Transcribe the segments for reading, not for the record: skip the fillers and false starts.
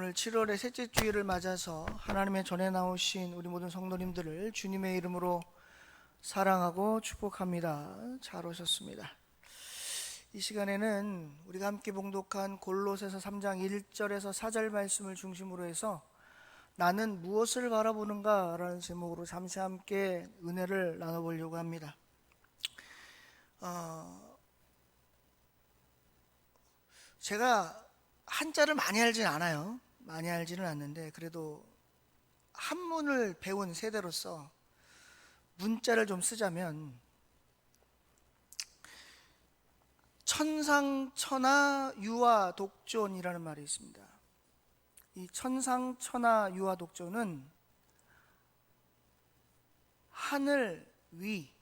오늘 7월의 셋째 주일을 맞아서 하나님의 전에 나오신 우리 모든 성도님들을 주님의 이름으로 사랑하고 축복합니다. 잘 오셨습니다. 이 시간에는 우리가 함께 봉독한 골로새서 3장 1절에서 4절 말씀을 중심으로 해서 나는 무엇을 바라보는가 라는 제목으로 잠시 함께 은혜를 나눠보려고 합니다. 제가 한자를 많이 알지는 않아요. 많이 알지는 않는데 그래도 한문을 배운 세대로서 문자를 좀 쓰자면 천상천하 유화 독존이라는 말이 있습니다. 이 천상천하 유화 독존은 하늘 위,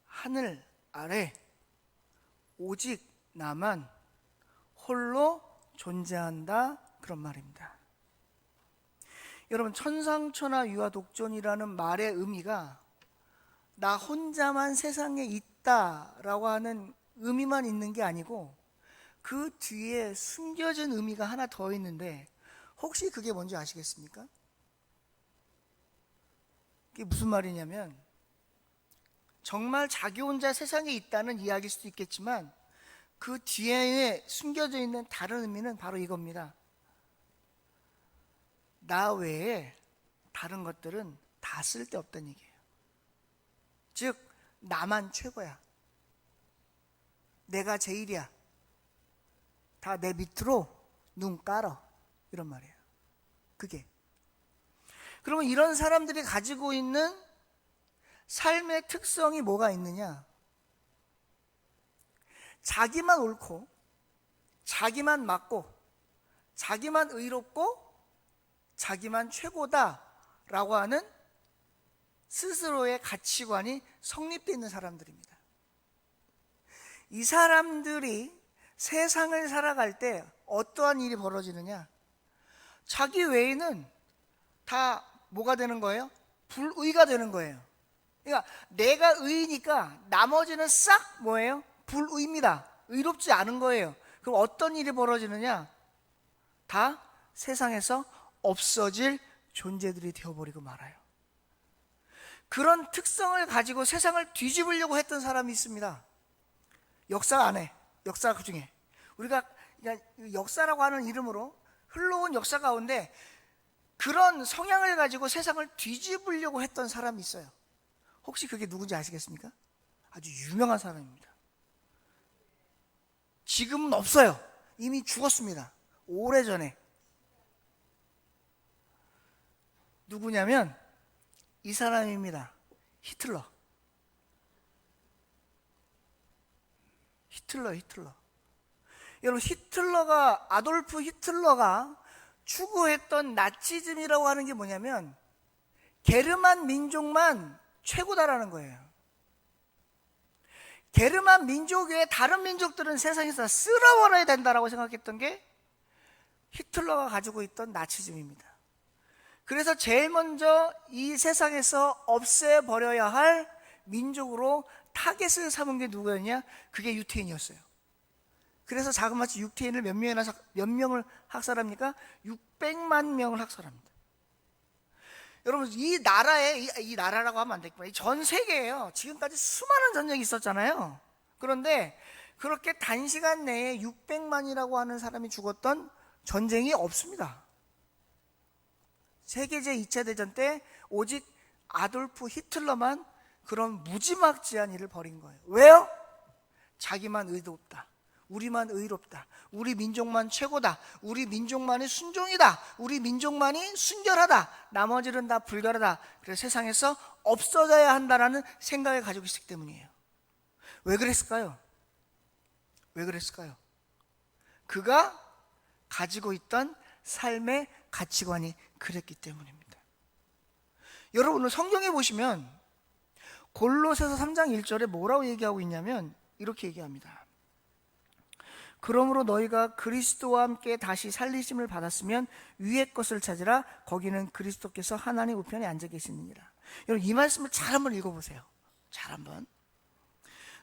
하늘 아래, 오직 나만 홀로 존재한다, 그런 말입니다. 여러분, 천상천하 유화 독존이라는 말의 의미가 나 혼자만 세상에 있다라고 하는 의미만 있는 게 아니고 그 뒤에 숨겨진 의미가 하나 더 있는데 혹시 그게 뭔지 아시겠습니까? 그게 무슨 말이냐면 정말 자기 혼자 세상에 있다는 이야기일 수도 있겠지만 그 뒤에 숨겨져 있는 다른 의미는 바로 이겁니다. 나 외에 다른 것들은 다 쓸데없다는 얘기예요. 즉 나만 최고야. 내가 제일이야. 다 내 밑으로 눈 깔어. 이런 말이에요. 그게. 그러면 이런 사람들이 가지고 있는 삶의 특성이 뭐가 있느냐? 자기만 옳고 자기만 맞고 자기만 의롭고 자기만 최고다라고 하는 스스로의 가치관이 성립되어 있는 사람들입니다. 이 사람들이 세상을 살아갈 때 어떠한 일이 벌어지느냐? 자기 외에는 다 뭐가 되는 거예요? 불의가 되는 거예요. 그러니까 내가 의니까 나머지는 싹 뭐예요? 불의입니다. 의롭지 않은 거예요. 그럼 어떤 일이 벌어지느냐? 다 세상에서 없어질 존재들이 되어버리고 말아요. 그런 특성을 가지고 세상을 뒤집으려고 했던 사람이 있습니다. 역사 안에, 역사 그 중에 우리가 그냥 역사라고 하는 이름으로 흘러온 역사 가운데 그런 성향을 가지고 세상을 뒤집으려고 했던 사람이 있어요. 혹시 그게 누군지 아시겠습니까? 아주 유명한 사람입니다. 지금은 없어요. 이미 죽었습니다. 오래전에. 누구냐면 이 사람입니다. 히틀러. 여러분, 아돌프 히틀러가 추구했던 나치즘이라고 하는 게 뭐냐면 게르만 민족만 최고다라는 거예요. 게르만 민족 외에 다른 민족들은 세상에서 쓸어버려야 된다라고 생각했던 게 히틀러가 가지고 있던 나치즘입니다. 그래서 제일 먼저 이 세상에서 없애버려야 할 민족으로 타겟을 삼은 게 누구였냐? 그게 유태인이었어요. 그래서 자그마치 유태인을 몇 명을 학살합니까? 600만 명을 학살합니다. 여러분, 이 나라라고 하면 안 되겠구나. 전 세계에요. 지금까지 수많은 전쟁이 있었잖아요. 그런데 그렇게 단시간 내에 600만이라고 하는 사람이 죽었던 전쟁이 없습니다. 세계 제2차 대전 때 오직 아돌프 히틀러만 그런 무지막지한 일을 벌인 거예요. 왜요? 자기만 의롭다. 우리만 의롭다. 우리 민족만 최고다. 우리 민족만이 순종이다. 우리 민족만이 순결하다. 나머지는 다 불결하다. 그래서 세상에서 없어져야 한다라는 생각을 가지고 있기 때문이에요. 왜 그랬을까요? 그가 가지고 있던 삶의 가치관이 그랬기 때문입니다. 여러분, 오늘 성경에 보시면 골로새서 3장 1절에 뭐라고 얘기하고 있냐면 이렇게 얘기합니다. 그러므로 너희가 그리스도와 함께 다시 살리심을 받았으면 위의 것을 찾으라. 거기는 그리스도께서 하나님 우편에 앉아 계시느니라. 여러분, 이 말씀을 잘 한번 읽어보세요. 잘 한번.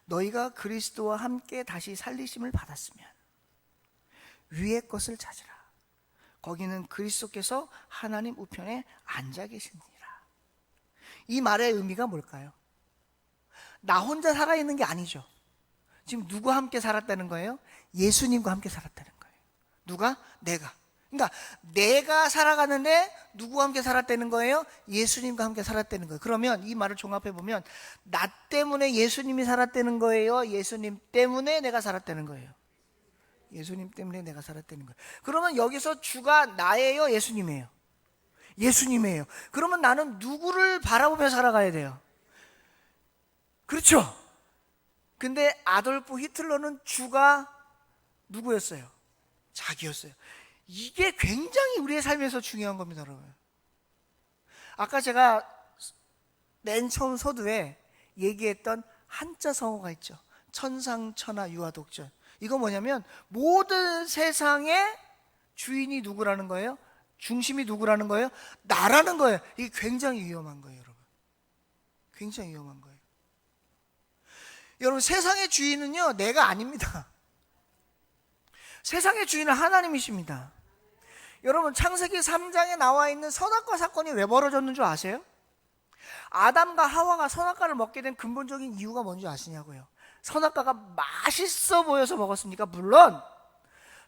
너희가 그리스도와 함께 다시 살리심을 받았으면 위의 것을 찾으라. 거기는 그리스도께서 하나님 우편에 앉아 계시니라. 이 말의 의미가 뭘까요? 나 혼자 살아있는 게 아니죠. 지금 누구와 함께 살았다는 거예요? 예수님과 함께 살았다는 거예요. 누가? 내가. 그러니까 내가 살아가는데 누구와 함께 살았다는 거예요? 예수님과 함께 살았다는 거예요. 그러면 이 말을 종합해 보면 나 때문에 예수님이 살았다는 거예요? 예수님 때문에 내가 살았다는 거예요? 예수님 때문에 내가 살았다는 거예요. 그러면 여기서 주가 나예요? 예수님이에요? 예수님이에요. 그러면 나는 누구를 바라보며 살아가야 돼요? 그렇죠? 근데 아돌프 히틀러는 주가 누구였어요? 자기였어요. 이게 굉장히 우리의 삶에서 중요한 겁니다, 여러분. 아까 제가 맨 처음 서두에 얘기했던 한자 성어가 있죠. 천상천하 유아독전. 이거 뭐냐면 모든 세상의 주인이 누구라는 거예요? 중심이 누구라는 거예요? 나라는 거예요. 이게 굉장히 위험한 거예요, 여러분. 굉장히 위험한 거예요. 여러분, 세상의 주인은요, 내가 아닙니다. 세상의 주인은 하나님이십니다. 여러분, 창세기 3장에 나와 있는 선악과 사건이 왜 벌어졌는 줄 아세요? 아담과 하와가 선악과를 먹게 된 근본적인 이유가 뭔지 아시냐고요? 선악과가 맛있어 보여서 먹었습니까? 물론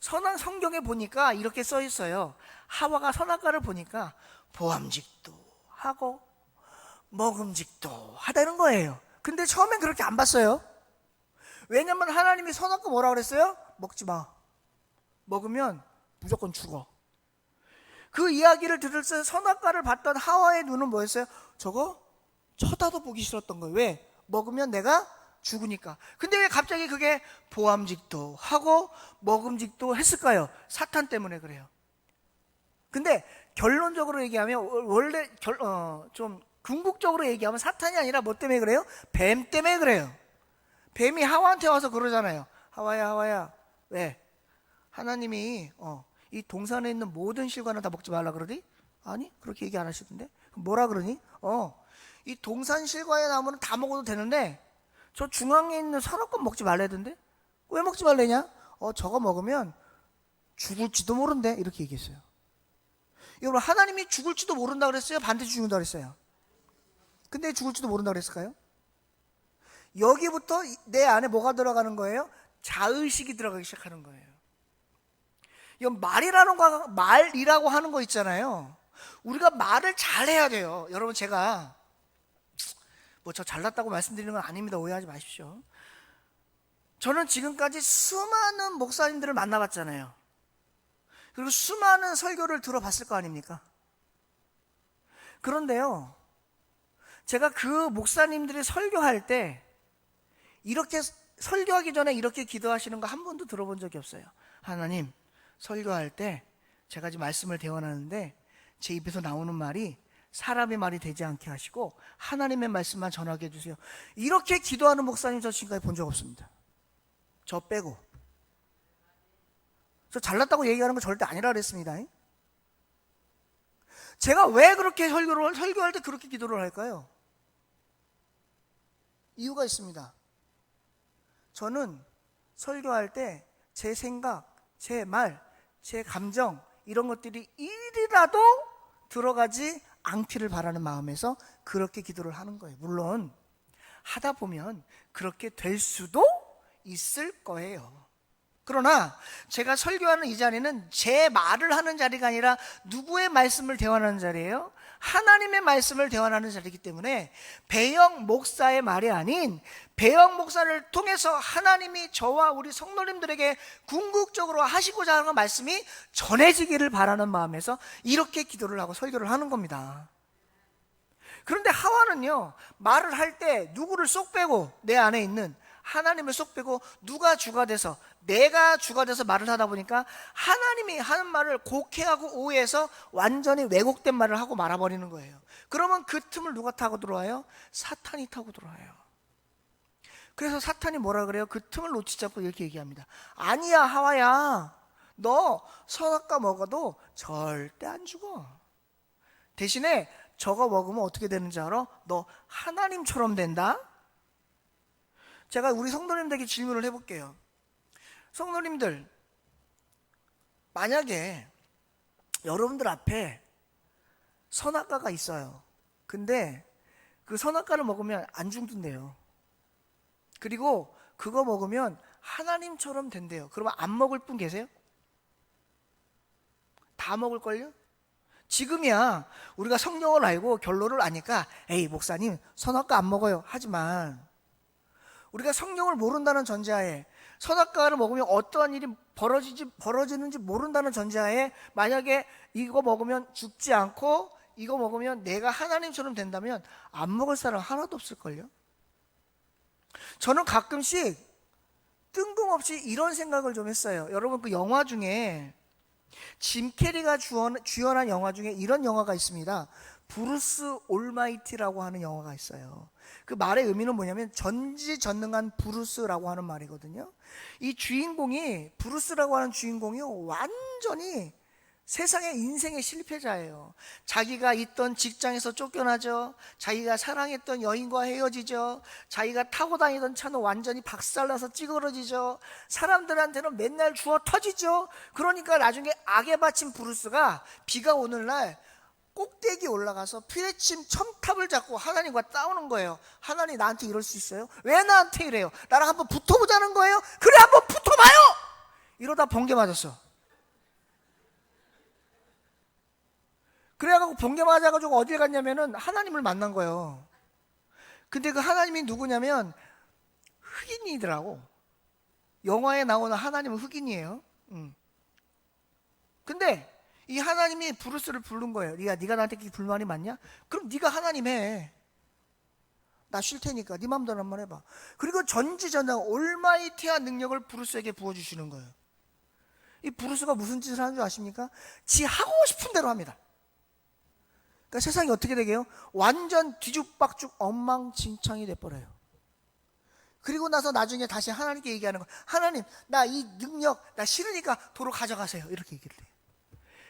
성경에 보니까 이렇게 써 있어요. 하와가 선악과를 보니까 보암직도 하고 먹음직도 하다는 거예요. 근데 처음엔 그렇게 안 봤어요. 왜냐면 하나님이 선악과 뭐라 그랬어요? 먹지 마. 먹으면 무조건 죽어. 그 이야기를 들을 때 선악과를 봤던 하와의 눈은 뭐였어요? 저거 쳐다도 보기 싫었던 거예요. 왜? 먹으면 내가 죽으니까. 근데 왜 갑자기 그게 보암직도 하고 먹음직도 했을까요? 사탄 때문에 그래요. 근데 결론적으로 얘기하면 원래 좀 궁극적으로 얘기하면 사탄이 아니라 뭐 때문에 그래요? 뱀 때문에 그래요. 뱀이 하와한테 와서 그러잖아요. 하와야 왜? 하나님이 이 동산에 있는 모든 실과는 다 먹지 말라 그러니? 아니 그렇게 얘기 안 하시던데. 뭐라 그러니? 이 동산 실과의 나무는 다 먹어도 되는데 저 중앙에 있는 선악과 먹지 말래던데? 왜 먹지 말래냐? 저거 먹으면 죽을지도 모른대. 이렇게 얘기했어요. 여러분, 하나님이 죽을지도 모른다 그랬어요? 반드시 죽는다 그랬어요? 근데 죽을지도 모른다 그랬을까요? 여기부터 내 안에 뭐가 들어가는 거예요? 자의식이 들어가기 시작하는 거예요. 이건 말이라고 하는 거 있잖아요. 우리가 말을 잘해야 돼요. 여러분, 제가 뭐 저 잘났다고 말씀드리는 건 아닙니다. 오해하지 마십시오. 저는 지금까지 수많은 목사님들을 만나봤잖아요. 그리고 수많은 설교를 들어봤을 거 아닙니까? 그런데요, 제가 그 목사님들이 설교할 때 이렇게 설교하기 전에 이렇게 기도하시는 거 한 번도 들어본 적이 없어요. 하나님, 설교할 때 제가 지금 말씀을 대원하는데 제 입에서 나오는 말이 사람의 말이 되지 않게 하시고 하나님의 말씀만 전하게 해주세요. 이렇게 기도하는 목사님 저 지금까지 본 적 없습니다. 저 빼고. 저 잘났다고 얘기하는 거 절대 아니라 그랬습니다. 제가 왜 그렇게 설교할 때 그렇게 기도를 할까요? 이유가 있습니다. 저는 설교할 때 제 생각, 제 말, 제 감정 이런 것들이 일이라도 들어가지 않기를 바라는 마음에서 그렇게 기도를 하는 거예요. 물론 하다 보면 그렇게 될 수도 있을 거예요. 그러나 제가 설교하는 이 자리는 제 말을 하는 자리가 아니라 누구의 말씀을 대환하는 자리예요? 하나님의 말씀을 대환하는 자리이기 때문에 배영 목사의 말이 아닌 배영 목사를 통해서 하나님이 저와 우리 성도님들에게 궁극적으로 하시고자 하는 말씀이 전해지기를 바라는 마음에서 이렇게 기도를 하고 설교를 하는 겁니다. 그런데 하와는요, 말을 할 때 누구를 쏙 빼고 내 안에 있는 하나님을 쏙 빼고 누가 주가 돼서 내가 주가 돼서 말을 하다 보니까 하나님이 하는 말을 곡해하고 오해해서 완전히 왜곡된 말을 하고 말아버리는 거예요. 그러면 그 틈을 누가 타고 들어와요? 사탄이 타고 들어와요. 그래서 사탄이 뭐라 그래요? 그 틈을 놓치지 않고 이렇게 얘기합니다. 아니야 하와야, 너 선악과 먹어도 절대 안 죽어. 대신에 저거 먹으면 어떻게 되는지 알아? 너 하나님처럼 된다? 제가 우리 성도님들에게 질문을 해볼게요. 성도님들, 만약에 여러분들 앞에 선악과가 있어요. 근데 그 선악과를 먹으면 안 죽는데요. 그리고 그거 먹으면 하나님처럼 된대요. 그러면 안 먹을 분 계세요? 다 먹을걸요? 지금이야 우리가 성령을 알고 결론을 아니까 에이 목사님 선악과 안 먹어요 하지만, 우리가 성령을 모른다는 전제하에, 선악과를 먹으면 어떠한 일이 벌어지는지 모른다는 전제하에, 만약에 이거 먹으면 죽지 않고 이거 먹으면 내가 하나님처럼 된다면 안 먹을 사람 하나도 없을걸요? 저는 가끔씩 뜬금없이 이런 생각을 좀 했어요. 여러분, 그 영화 중에 짐 캐리가 주연한 영화 중에 이런 영화가 있습니다. 브루스 올마이티라고 하는 영화가 있어요. 그 말의 의미는 뭐냐면 전지전능한 브루스라고 하는 말이거든요. 이 주인공이, 브루스라고 하는 주인공이 완전히 세상의 인생의 실패자예요. 자기가 있던 직장에서 쫓겨나죠. 자기가 사랑했던 여인과 헤어지죠. 자기가 타고 다니던 차는 완전히 박살나서 찌그러지죠. 사람들한테는 맨날 주워 터지죠. 그러니까 나중에 악에 바친 브루스가 비가 오는 날 꼭대기 올라가서 피레침 첨탑을 잡고 하나님과 싸우는 거예요. 하나님, 나한테 이럴 수 있어요? 왜 나한테 이래요? 나랑 한번 붙어보자는 거예요? 그래, 한번 붙어봐요! 이러다 번개 맞았어. 그래가지고 번개 맞아가지고 어딜 갔냐면은 하나님을 만난 거예요. 근데 그 하나님이 누구냐면 흑인이더라고. 영화에 나오는 하나님은 흑인이에요. 근데 이 하나님이 브루스를 부른 거예요. 네가 나한테 불만이 많냐? 그럼 네가 하나님 해. 나 쉴 테니까 네 맘대로 한번 해봐. 그리고 전지전능 올마이티한 능력을 브루스에게 부어주시는 거예요. 이 브루스가 무슨 짓을 하는 줄 아십니까? 지 하고 싶은 대로 합니다. 그러니까 세상이 어떻게 되게요? 완전 뒤죽박죽 엉망진창이 돼버려요. 그리고 나서 나중에 다시 하나님께 얘기하는 거예요. 하나님, 나 이 능력 나 싫으니까 도로 가져가세요. 이렇게 얘기를 해요.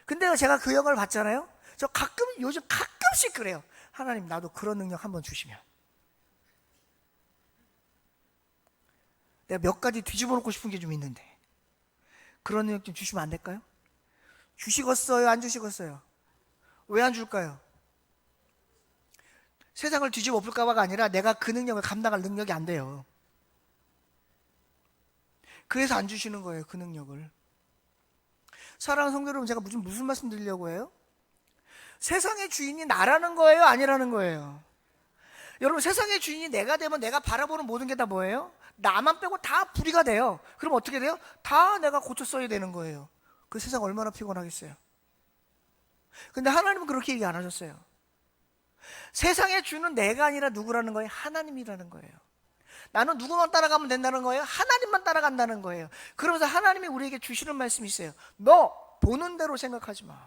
근데 제가 그 영화를 봤잖아요. 저 요즘 가끔씩 그래요. 하나님, 나도 그런 능력 한번 주시면. 내가 몇 가지 뒤집어 놓고 싶은 게 좀 있는데 그런 능력 좀 주시면 안 될까요? 주시겠어요? 안 주시겠어요? 왜 안 줄까요? 세상을 뒤집어 엎을까 봐가 아니라 내가 그 능력을 감당할 능력이 안 돼요. 그래서 안 주시는 거예요, 그 능력을. 사랑하는 성도 여러분, 제가 무슨 말씀 드리려고 해요? 세상의 주인이 나라는 거예요, 아니라는 거예요? 여러분, 세상의 주인이 내가 되면 내가 바라보는 모든 게 다 뭐예요? 나만 빼고 다 불의가 돼요. 그럼 어떻게 돼요? 다 내가 고쳐 써야 되는 거예요. 그 세상 얼마나 피곤하겠어요. 근데 하나님은 그렇게 얘기 안 하셨어요. 세상의 주는 내가 아니라 누구라는 거예요? 하나님이라는 거예요. 나는 누구만 따라가면 된다는 거예요? 하나님만 따라간다는 거예요. 그러면서 하나님이 우리에게 주시는 말씀이 있어요. 너 보는 대로 생각하지 마.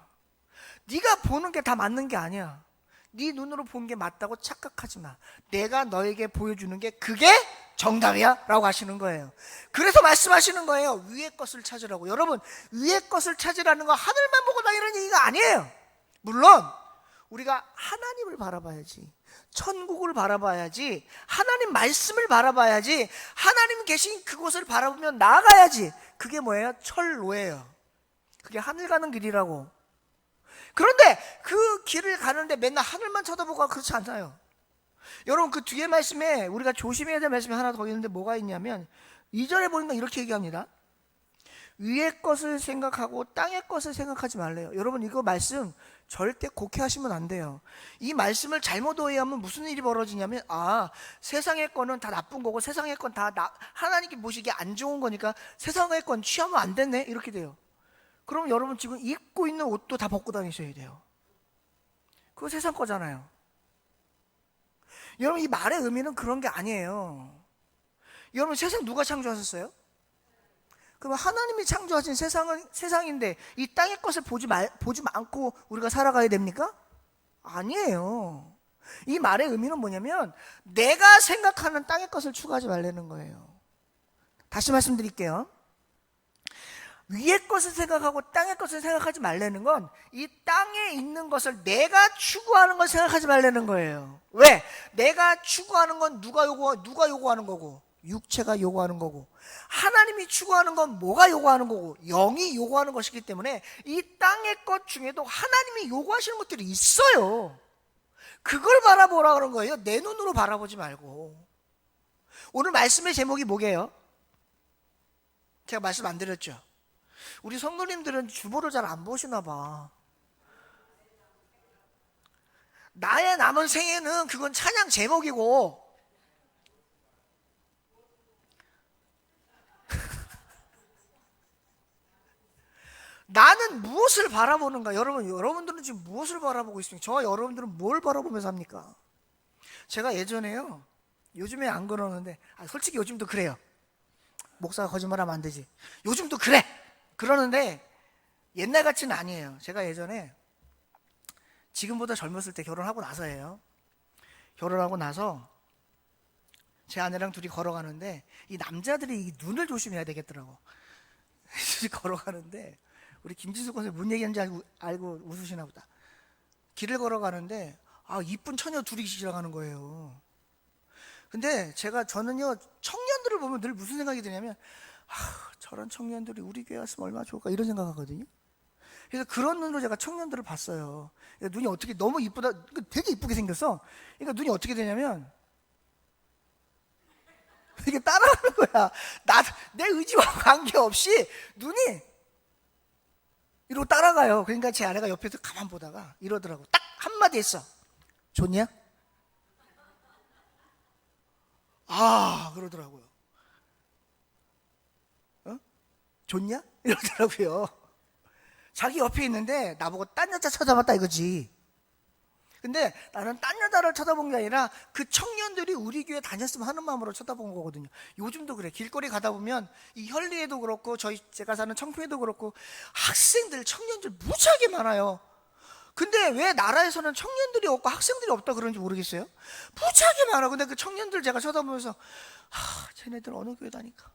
네가 보는 게 다 맞는 게 아니야. 네 눈으로 본 게 맞다고 착각하지 마. 내가 너에게 보여주는 게 그게 정답이야 라고 하시는 거예요. 그래서 말씀하시는 거예요. 위의 것을 찾으라고. 여러분, 위의 것을 찾으라는 거 하늘만 보고 다니는 얘기가 아니에요. 물론 우리가 하나님을 바라봐야지, 천국을 바라봐야지, 하나님 말씀을 바라봐야지, 하나님 계신 그곳을 바라보면 나아가야지. 그게 뭐예요? 철로예요. 그게 하늘 가는 길이라고. 그런데 그 길을 가는데 맨날 하늘만 쳐다보고 그렇지 않아요. 여러분, 그 뒤에 말씀에 우리가 조심해야 될 말씀이 하나 더 있는데 뭐가 있냐면 2절에 보니까 이렇게 얘기합니다. 위의 것을 생각하고 땅의 것을 생각하지 말래요. 여러분, 이거 말씀 절대 곡해하시면 안 돼요. 이 말씀을 잘못 오해하면 무슨 일이 벌어지냐면, 세상의 거는 다 나쁜 거고 세상의 건 다 하나님께 보시기에 안 좋은 거니까 세상의 건 취하면 안 되네, 이렇게 돼요. 그럼 여러분 지금 입고 있는 옷도 다 벗고 다니셔야 돼요. 그거 세상 거잖아요. 여러분, 이 말의 의미는 그런 게 아니에요. 여러분, 세상 누가 창조하셨어요? 그럼 하나님이 창조하신 세상인데 이 땅의 것을 보지 않고 우리가 살아가야 됩니까? 아니에요. 이 말의 의미는 뭐냐면 내가 생각하는 땅의 것을 추구하지 말라는 거예요. 다시 말씀드릴게요. 위의 것을 생각하고 땅의 것을 생각하지 말라는 건 이 땅에 있는 것을 내가 추구하는 걸 생각하지 말라는 거예요. 왜? 내가 추구하는 건 누가 요구하는 거고? 육체가 요구하는 거고, 하나님이 추구하는 건 뭐가 요구하는 거고, 영이 요구하는 것이기 때문에 이 땅의 것 중에도 하나님이 요구하시는 것들이 있어요. 그걸 바라보라 그런 거예요. 내 눈으로 바라보지 말고. 오늘 말씀의 제목이 뭐게요? 제가 말씀 안 드렸죠? 우리 성도님들은 주보를 잘 안 보시나 봐. 나의 남은 생애는 그건 찬양 제목이고, 나는 무엇을 바라보는가? 여러분들은 지금 무엇을 바라보고 있습니까? 저와 여러분들은 뭘 바라보면서 합니까? 제가 예전에요, 요즘에 안 그러는데, 솔직히 요즘도 그래요. 목사가 거짓말하면 안 되지. 요즘도 그래! 그러는데 옛날 같지는 아니에요. 제가 예전에, 지금보다 젊었을 때, 결혼하고 나서예요. 결혼하고 나서 제 아내랑 둘이 걸어가는데, 이 남자들이 이 눈을 조심해야 되겠더라고. 둘이 걸어가는데, 우리 김지수 권사님 뭔 얘기하는지 알고 웃으시나 보다. 길을 걸어가는데 이쁜 처녀 둘이 지나가는 거예요. 근데 저는요, 청년들을 보면 늘 무슨 생각이 드냐면, 저런 청년들이 우리 교회 왔으면 얼마나 좋을까, 이런 생각하거든요. 그래서 그런 눈으로 제가 청년들을 봤어요. 눈이 어떻게, 너무 이쁘다, 되게 이쁘게 생겼어. 그러니까 눈이 어떻게 되냐면 이게 따라가는 거야. 내 의지와 관계없이 눈이 이러고 따라가요. 그러니까 제 아내가 옆에서 가만 보다가 이러더라고. 딱 한마디 했어. 좋냐? 그러더라고요. 좋냐? 이러더라고요. 자기 옆에 있는데 나보고 딴 여자 쳐다봤다 이거지. 근데 나는 딴 여자를 쳐다본 게 아니라 그 청년들이 우리 교회 다녔으면 하는 마음으로 쳐다본 거거든요. 요즘도 그래. 길거리 가다 보면 이 현리에도 그렇고 제가 사는 청평에도 그렇고 학생들, 청년들 무지하게 많아요. 근데 왜 나라에서는 청년들이 없고 학생들이 없다 그러는지 모르겠어요. 무지하게 많아. 근데 그 청년들 제가 쳐다보면서 쟤네들 어느 교회 다니까?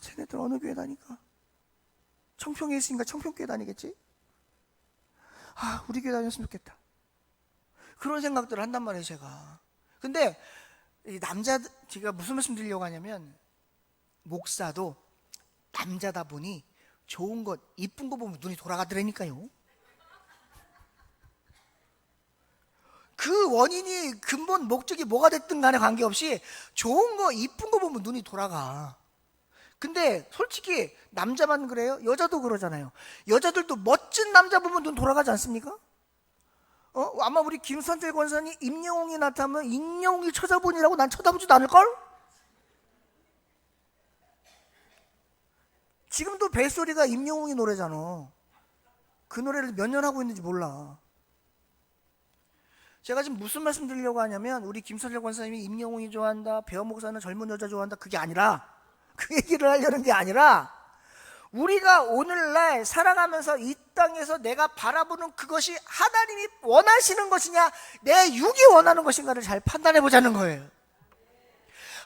쟤네들 어느 교회 다니까? 청평에 있으니까 청평교회 다니겠지? 우리 교회 다녔으면 좋겠다. 그런 생각들을 한단 말이에요, 제가. 근데 이 제가 무슨 말씀 드리려고 하냐면, 목사도 남자다 보니 좋은 것, 이쁜 거 보면 눈이 돌아가더라니까요. 그 원인이 근본 목적이 뭐가 됐든 간에 관계없이 좋은 거, 이쁜 거 보면 눈이 돌아가. 근데 솔직히 남자만 그래요? 여자도 그러잖아요. 여자들도 멋진 남자 보면 눈 돌아가지 않습니까? 아마 우리 김선태 권사님 임영웅이 나타나면 임영웅이 쳐다보니라고 난 쳐다보지도 않을걸? 지금도 벨소리가 임영웅이 노래잖아. 그 노래를 몇 년 하고 있는지 몰라. 제가 지금 무슨 말씀 드리려고 하냐면, 우리 김선태 권사님이 임영웅이 좋아한다, 배어 목사는 젊은 여자 좋아한다, 그게 아니라, 그 얘기를 하려는 게 아니라, 우리가 오늘날 살아가면서 이 땅에서 내가 바라보는 그것이 하나님이 원하시는 것이냐, 내 육이 원하는 것인가를 잘 판단해 보자는 거예요.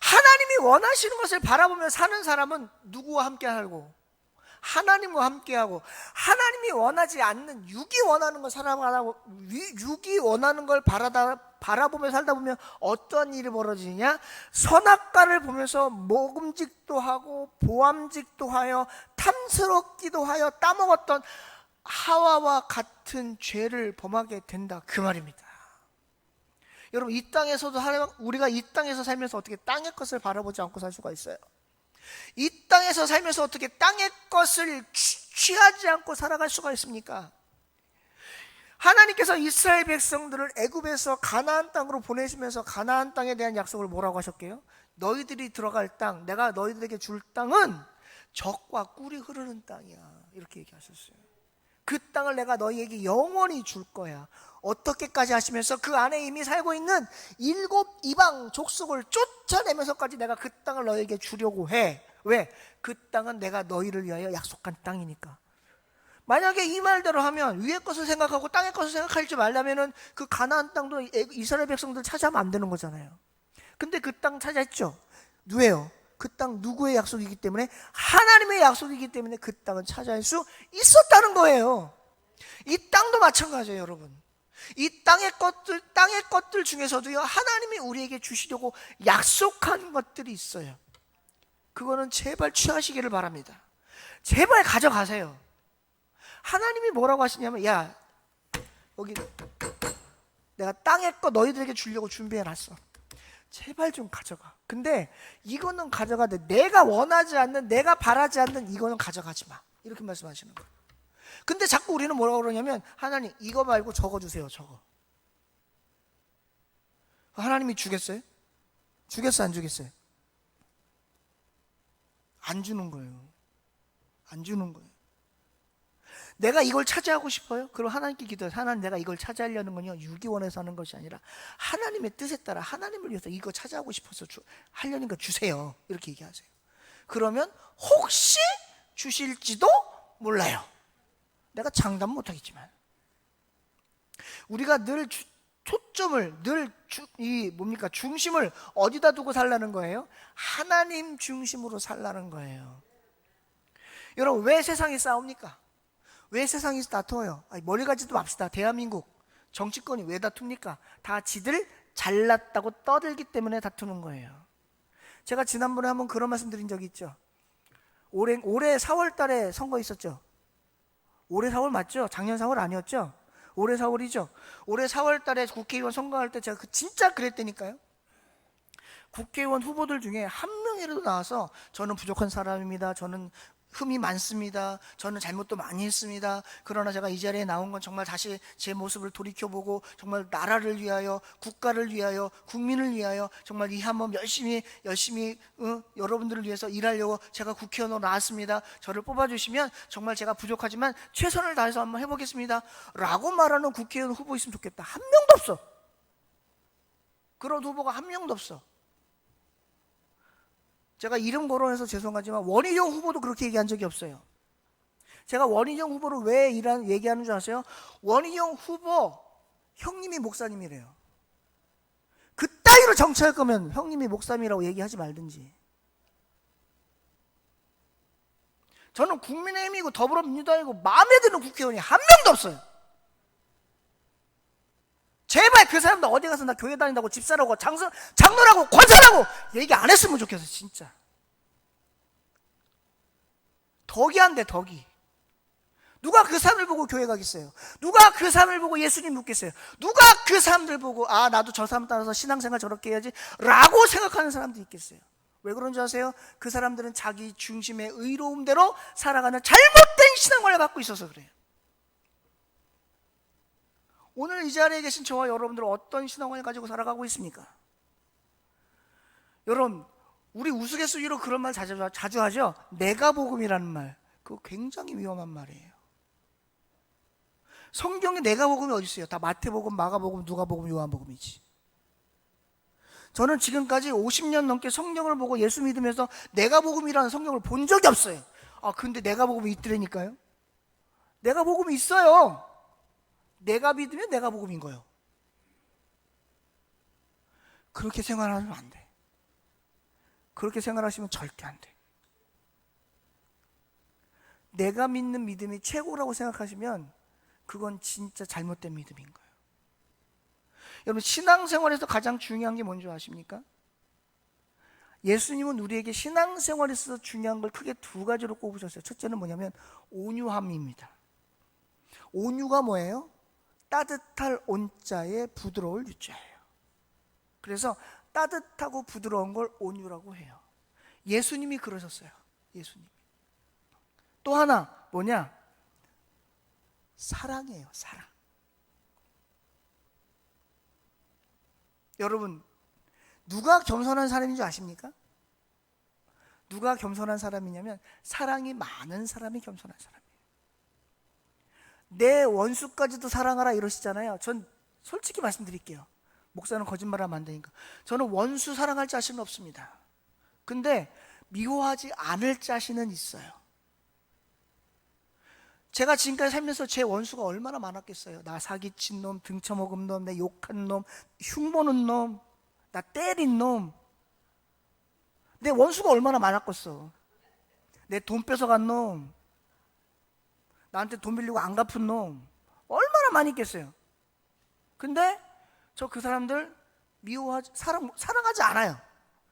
하나님이 원하시는 것을 바라보며 사는 사람은 누구와 함께 살고 하나님과 함께하고, 하나님이 원하지 않는 육이 원하는 걸 살아가고, 육이 원하는 걸 바라보며 살다 보면 어떤 일이 벌어지냐? 선악과를 보면서 먹음직도 하고 보암직도 하여 탐스럽기도 하여 따먹었던 하와와 같은 죄를 범하게 된다, 그 말입니다. 여러분, 이 땅에서도 우리가 이 땅에서 살면서 어떻게 땅의 것을 바라보지 않고 살 수가 있어요? 이 땅에서 살면서 어떻게 땅의 것을 취하지 않고 살아갈 수가 있습니까? 하나님께서 이스라엘 백성들을 애굽에서 가나안 땅으로 보내시면서 가나안 땅에 대한 약속을 뭐라고 하셨게요? 너희들이 들어갈 땅, 내가 너희들에게 줄 땅은 젖과 꿀이 흐르는 땅이야, 이렇게 얘기하셨어요. 그 땅을 내가 너희에게 영원히 줄 거야. 어떻게까지 하시면서 그 안에 이미 살고 있는 7 이방 족속을 쫓아내면서까지 내가 그 땅을 너희에게 주려고 해. 왜? 그 땅은 내가 너희를 위하여 약속한 땅이니까. 만약에 이 말대로 하면 위의 것을 생각하고 땅의 것을 생각하지 말라면은 그 가나안 땅도 이스라엘 백성들 차지하면 안 되는 거잖아요. 근데 그 땅 차지했죠. 누구예요? 그 땅 누구의 약속이기 때문에? 하나님의 약속이기 때문에 그 땅은 차지할 수 있었다는 거예요. 이 땅도 마찬가지예요, 여러분. 이 땅의 것들 중에서도요, 하나님이 우리에게 주시려고 약속한 것들이 있어요. 그거는 제발 취하시기를 바랍니다. 제발 가져가세요. 하나님이 뭐라고 하시냐면, 야, 여기 내가 땅의 거 너희들에게 주려고 준비해놨어. 제발 좀 가져가. 근데 이거는 가져가되 내가 원하지 않는, 내가 바라지 않는 이거는 가져가지 마. 이렇게 말씀하시는 거예요. 근데 자꾸 우리는 뭐라고 그러냐면, 하나님 이거 말고 저거 주세요. 저거. 하나님이 주겠어요? 주겠어 안 주겠어요? 안 주는 거예요. 안 주는 거예요. 내가 이걸 차지하고 싶어요? 그럼 하나님께 기도해요. 하나님, 내가 이걸 차지하려는 건요, 유기원에서 하는 것이 아니라 하나님의 뜻에 따라 하나님을 위해서 이거 차지하고 싶어서 하려는 거 주세요. 이렇게 얘기하세요. 그러면 혹시 주실지도 몰라요. 내가 장담 못하겠지만. 우리가 늘 초점을, 늘 중심을 어디다 두고 살라는 거예요? 하나님 중심으로 살라는 거예요. 여러분, 왜 세상이 싸웁니까? 왜 세상이 다투어요? 머리 가지도 맙시다. 대한민국 정치권이 왜 다툽니까? 다 지들 잘났다고 떠들기 때문에 다투는 거예요. 제가 지난번에 한번 그런 말씀 드린 적이 있죠. 올해 4월 달에 선거 있었죠. 올해 4월 맞죠? 작년 4월 아니었죠? 올해 4월이죠. 올해 4월 달에 국회의원 선거할 때 제가 진짜 그랬다니까요. 국회의원 후보들 중에 한 명이라도 나와서 저는 부족한 사람입니다. 저는 흠이 많습니다. 저는 잘못도 많이 했습니다. 그러나 제가 이 자리에 나온 건 정말 다시 제 모습을 돌이켜보고 정말 나라를 위하여, 국가를 위하여, 국민을 위하여 정말 이 한번 열심히 여러분들을 위해서 일하려고 제가 국회의원으로 나왔습니다. 저를 뽑아주시면 정말 제가 부족하지만 최선을 다해서 한번 해보겠습니다 라고 말하는 국회의원 후보 있으면 좋겠다. 한 명도 없어. 그런 후보가 한 명도 없어. 제가 이름 거론해서 죄송하지만 원희룡 후보도 그렇게 얘기한 적이 없어요. 제가 원희룡 후보를 왜 얘기하는 줄 아세요? 원희룡 후보 형님이 목사님이래요. 그따위로 정치할 거면 형님이 목사님이라고 얘기하지 말든지. 저는 국민의힘이고 더불어민주당이고 마음에 드는 국회의원이 한 명도 없어요. 제발 그 사람들 어디 가서 나 교회 다닌다고 집사라고 장로라고 권사라고 얘기 안 했으면 좋겠어. 진짜 덕이 안 돼. 덕이. 누가 그 사람을 보고 교회 가겠어요? 누가 그 사람을 보고 예수님 묻겠어요? 누가 그 사람들 보고 나도 저 사람 따라서 신앙생활 저렇게 해야지 라고 생각하는 사람들이 있겠어요? 왜 그런 줄 아세요? 그 사람들은 자기 중심의 의로움대로 살아가는 잘못된 신앙관을 갖고 있어서 그래요. 오늘 이 자리에 계신 저와 여러분들은 어떤 신앙관을 가지고 살아가고 있습니까? 여러분, 우리 우스갯소리로 그런 말 자주 하죠. 내가 복음이라는 말. 그거 굉장히 위험한 말이에요. 성경에 내가 복음이 어디 있어요? 다 마태복음, 마가복음, 누가복음, 요한복음이지. 저는 지금까지 50년 넘게 성경을 보고 예수 믿으면서 내가 복음이라는 성경을 본 적이 없어요. 근데 내가 복음이 있더라니까요. 내가 복음이 있어요. 내가 믿으면 내가 복음인 거예요. 그렇게 생활하면 안 돼. 그렇게 생활하시면 절대 안 돼. 내가 믿는 믿음이 최고라고 생각하시면 그건 진짜 잘못된 믿음인 거예요. 여러분, 신앙생활에서 가장 중요한 게 뭔지 아십니까? 예수님은 우리에게 신앙생활에서 중요한 걸 크게 두 가지로 꼽으셨어요. 첫째는 뭐냐면 온유함입니다. 온유가 뭐예요? 따뜻할 온자에 부드러울 유자예요. 그래서 따뜻하고 부드러운 걸 온유라고 해요. 예수님이 그러셨어요. 예수님. 또 하나 뭐냐? 사랑이에요. 사랑. 여러분, 누가 겸손한 사람인 줄 아십니까? 누가 겸손한 사람이냐면 사랑이 많은 사람이 겸손한 사람이에요. 내 원수까지도 사랑하라 이러시잖아요. 전 솔직히 말씀드릴게요. 목사는 거짓말하면 안 되니까. 저는 원수 사랑할 자신은 없습니다. 근데 미워하지 않을 자신은 있어요. 제가 지금까지 살면서 제 원수가 얼마나 많았겠어요. 나 사기친 놈, 등쳐먹은 놈, 내 욕한 놈, 흉보는 놈, 나 때린 놈. 내 원수가 얼마나 많았겠어. 내 돈 뺏어간 놈, 나한테 돈 빌리고 안 갚은 놈, 얼마나 많이 있겠어요. 근데 저 그 사람들 사랑하지 않아요.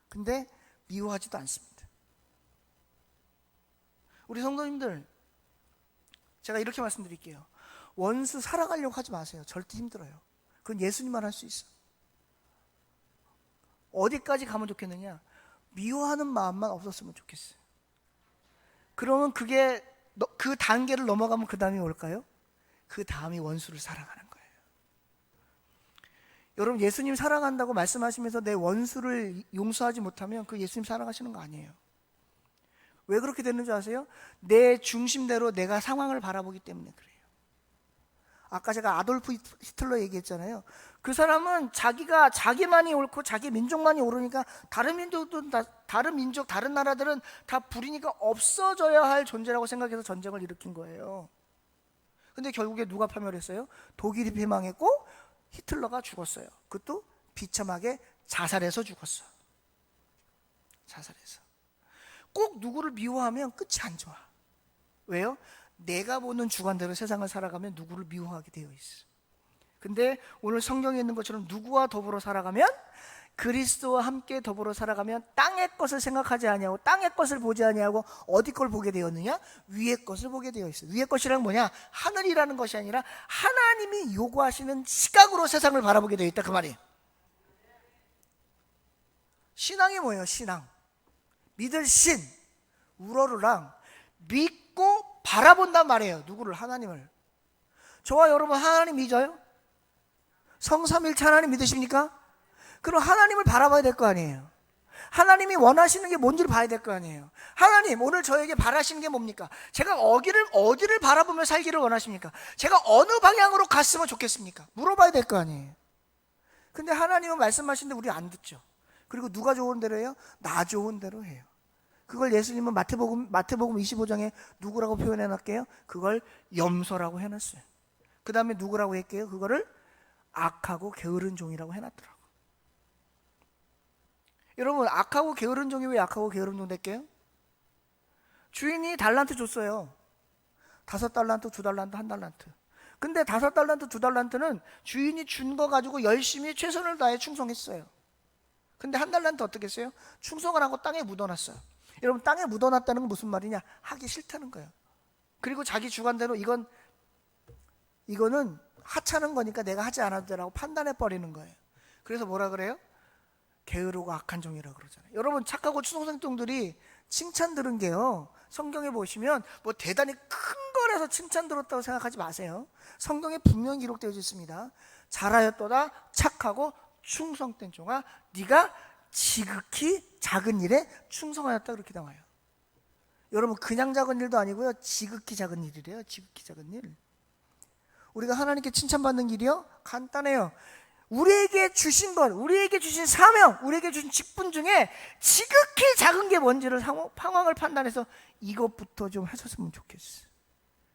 근데 미워하지도 않습니다. 우리 성도님들, 제가 이렇게 말씀드릴게요. 원수 사랑하려고 하지 마세요. 절대 힘들어요. 그건 예수님만 할 수 있어. 어디까지 가면 좋겠느냐? 미워하는 마음만 없었으면 좋겠어요. 그러면 그게 그 단계를 넘어가면 그 다음이 뭘까요? 그 다음이 원수를 사랑하는 거예요. 여러분, 예수님 사랑한다고 말씀하시면서 내 원수를 용서하지 못하면 그 예수님 사랑하시는 거 아니에요. 왜 그렇게 되는 줄 아세요? 내 중심대로 내가 상황을 바라보기 때문에 그래요. 아까 제가 아돌프 히틀러 얘기했잖아요. 그 사람은 자기만이 옳고 자기 민족만이 옳으니까 다른 민족, 다른 나라들은 다 불이니까 없어져야 할 존재라고 생각해서 전쟁을 일으킨 거예요. 근데 결국에 누가 파멸했어요? 독일이 패망했고 히틀러가 죽었어요. 그것도 비참하게 자살해서 죽었어. 자살해서. 꼭 누구를 미워하면 끝이 안 좋아. 왜요? 내가 보는 주관대로 세상을 살아가면 누구를 미워하게 되어 있어. 근데 오늘 성경에 있는 것처럼 누구와 더불어 살아가면, 그리스도와 함께 더불어 살아가면 땅의 것을 생각하지 아니하고 땅의 것을 보지 아니하고 어디 걸 보게 되었느냐? 위의 것을 보게 되어 있어. 위의 것이란 뭐냐? 하늘이라는 것이 아니라 하나님이 요구하시는 시각으로 세상을 바라보게 되어 있다, 그 말이에요. 신앙이 뭐예요? 신앙. 믿을 신, 우러르랑 믿고 바라본단 말이에요. 누구를? 하나님을. 저와 여러분 하나님 믿어요? 성삼일체 하나님 믿으십니까? 그럼 하나님을 바라봐야 될 거 아니에요. 하나님이 원하시는 게 뭔지를 봐야 될 거 아니에요. 하나님 오늘 저에게 바라시는 게 뭡니까? 제가 어디를 바라보며 살기를 원하십니까? 제가 어느 방향으로 갔으면 좋겠습니까? 물어봐야 될 거 아니에요. 근데 하나님은 말씀하시는데 우리 안 듣죠. 그리고 누가 좋은 대로 해요? 나 좋은 대로 해요. 그걸 예수님은 마태복음 25장에 누구라고 표현해 놨게요? 그걸 염소라고 해놨어요. 그 다음에 누구라고 했게요? 그거를 악하고 게으른 종이라고 해놨더라고. 여러분, 악하고 게으른 종이 왜 악하고 게으른 종 됐게요? 주인이 달란트 줬어요. 5달란트, 2달란트, 1달란트. 근데 5달란트, 2달란트는 주인이 준 거 가지고 열심히 최선을 다해 충성했어요. 근데 1달란트 어떻게 했어요? 충성을 하고 땅에 묻어놨어요. 여러분, 땅에 묻어놨다는 건 무슨 말이냐? 하기 싫다는 거예요. 그리고 자기 주관대로 이거는 하찮은 거니까 내가 하지 않아도 되라고 판단해버리는 거예요. 그래서 뭐라 그래요? 게으르고 악한 종이라고 그러잖아요. 여러분, 착하고 충성된 종들이 칭찬 들은 게요, 성경에 보시면 뭐 대단히 큰 거라서 칭찬 들었다고 생각하지 마세요. 성경에 분명히 기록되어 있습니다. 잘하였도다 착하고 충성된 종아, 네가 지극히 작은 일에 충성하였다, 그렇게 나와요. 여러분, 그냥 작은 일도 아니고요, 지극히 작은 일이래요. 지극히 작은 일. 우리가 하나님께 칭찬받는 길이요, 간단해요. 우리에게 주신 것, 우리에게 주신 사명, 우리에게 주신 직분 중에 지극히 작은 게 뭔지를 상황을 판단해서 이것부터 좀 하셨으면 좋겠어.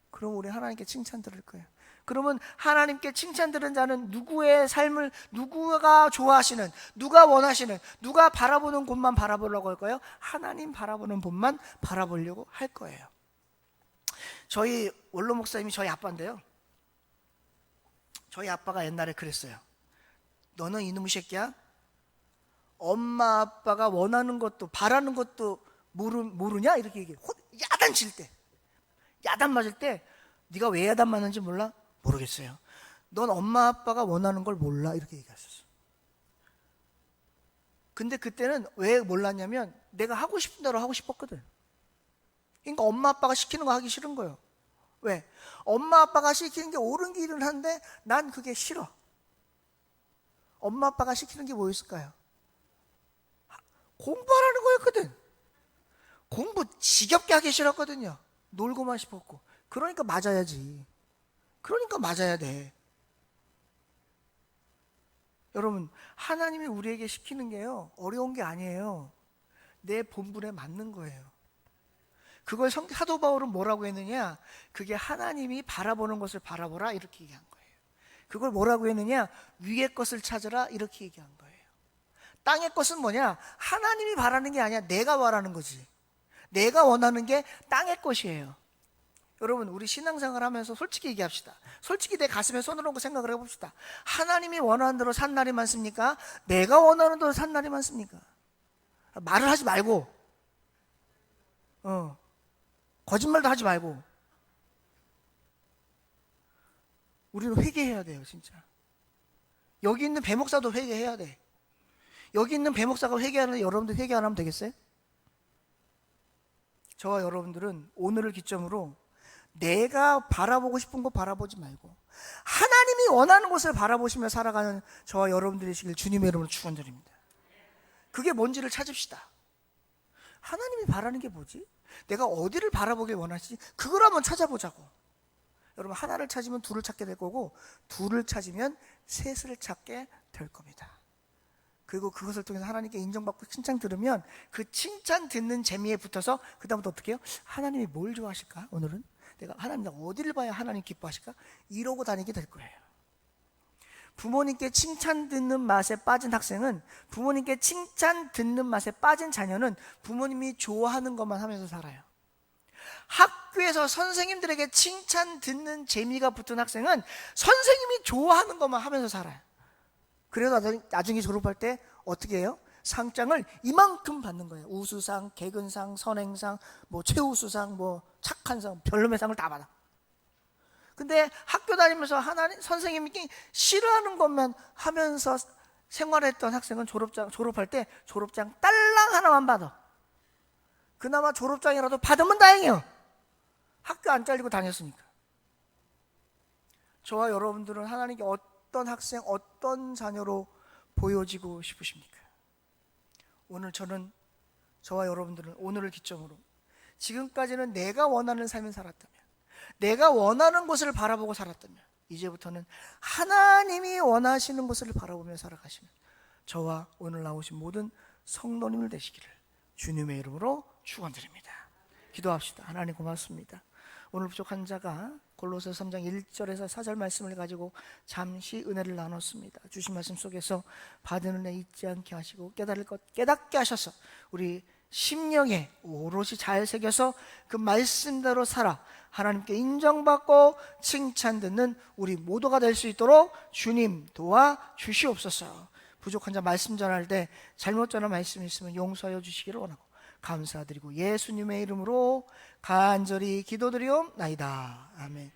그럼 우리 하나님께 칭찬 들을 거예요. 그러면 하나님께 칭찬 들은 자는 누구의 삶을, 누구가 좋아하시는, 누가 원하시는, 누가 바라보는 곳만 바라보려고 할 거예요? 하나님 바라보는 곳만 바라보려고 할 거예요. 저희 원로 목사님이 저희 아빠인데요, 저희 아빠가 옛날에 그랬어요. 너는 이놈의 새끼야, 엄마 아빠가 원하는 것도 바라는 것도 모르냐? 이렇게 얘기해요. 야단 칠 때, 야단 맞을 때, 네가 왜 야단 맞는지 몰라? 모르겠어요. 넌 엄마 아빠가 원하는 걸 몰라, 이렇게 얘기하셨어. 근데 그때는 왜 몰랐냐면 내가 하고 싶은 대로 하고 싶었거든. 그러니까 엄마 아빠가 시키는 거 하기 싫은 거예요. 왜? 엄마 아빠가 시키는 게 옳은 길은 한데 난 그게 싫어. 엄마 아빠가 시키는 게 뭐였을까요? 공부하라는 거였거든. 공부 지겹게 하기 싫었거든요. 놀고만 싶었고. 그러니까 맞아야지. 그러니까 맞아야 돼. 여러분, 하나님이 우리에게 시키는 게요, 어려운 게 아니에요. 내 본분에 맞는 거예요. 그걸 사도 바울은 뭐라고 했느냐? 그게 하나님이 바라보는 것을 바라보라, 이렇게 얘기한 거예요. 그걸 뭐라고 했느냐? 위의 것을 찾으라, 이렇게 얘기한 거예요. 땅의 것은 뭐냐? 하나님이 바라는 게 아니야. 내가 바라는 거지. 내가 원하는 게 땅의 것이에요. 여러분, 우리 신앙생활 하면서 솔직히 얘기합시다. 솔직히 내 가슴에 손을 얹고 생각을 해봅시다. 하나님이 원하는 대로 산 날이 많습니까? 내가 원하는 대로 산 날이 많습니까? 말을 하지 말고, 거짓말도 하지 말고. 우리는 회개해야 돼요, 진짜. 여기 있는 배목사도 회개해야 돼. 여기 있는 배목사가 회개하는데 여러분들 회개 안 하면 되겠어요? 저와 여러분들은 오늘을 기점으로 내가 바라보고 싶은 거 바라보지 말고 하나님이 원하는 것을 바라보시며 살아가는 저와 여러분들이시길 주님의 이름으로 축원드립니다. 그게 뭔지를 찾읍시다. 하나님이 바라는 게 뭐지? 내가 어디를 바라보길 원하시지? 그걸 한번 찾아보자고. 여러분, 하나를 찾으면 둘을 찾게 될 거고, 둘을 찾으면 셋을 찾게 될 겁니다. 그리고 그것을 통해서 하나님께 인정받고 칭찬 들으면 그 칭찬 듣는 재미에 붙어서 그 다음부터 어떻게 해요? 하나님이 뭘 좋아하실까? 오늘은 내가 하나님 어디를 봐야 하나님 기뻐하실까? 이러고 다니게 될 거예요. 부모님께 칭찬 듣는 맛에 빠진 학생은, 부모님께 칭찬 듣는 맛에 빠진 자녀는 부모님이 좋아하는 것만 하면서 살아요. 학교에서 선생님들에게 칭찬 듣는 재미가 붙은 학생은 선생님이 좋아하는 것만 하면서 살아요. 그래서 나중에 졸업할 때 어떻게 해요? 상장을 이만큼 받는 거예요. 우수상, 개근상, 선행상, 최우수상, 착한 상, 별놈의 상을 다 받아. 근데 학교 다니면서 하나님 선생님이 싫어하는 것만 하면서 생활했던 학생은 졸업할 때 졸업장 딸랑 하나만 받아. 그나마 졸업장이라도 받으면 다행이에요. 학교 안 잘리고 다녔으니까. 저와 여러분들은 하나님께 어떤 학생, 어떤 자녀로 보여지고 싶으십니까? 오늘 저와 여러분들은 오늘을 기점으로 지금까지는 내가 원하는 삶을 살았다면, 내가 원하는 것을 바라보고 살았다면, 이제부터는 하나님이 원하시는 것을 바라보며 살아가시는 저와 오늘 나오신 모든 성도님들 되시기를 주님의 이름으로 축원드립니다. 기도합시다. 하나님 고맙습니다. 오늘 부족한 자가 골로새 3장 1절에서 4절 말씀을 가지고 잠시 은혜를 나눴습니다. 주신 말씀 속에서 받은 은혜 잊지 않게 하시고 깨달을 것 깨닫게 하셔서 우리 심령에 오롯이 잘 새겨서 그 말씀대로 살아 하나님께 인정받고 칭찬 듣는 우리 모두가 될 수 있도록 주님 도와주시옵소서. 부족한 자 말씀 전할 때 잘못 전한 말씀이 있으면 용서하여 주시기를 원하고 감사드리고 예수님의 이름으로 간절히 기도드리옵나이다. 아멘.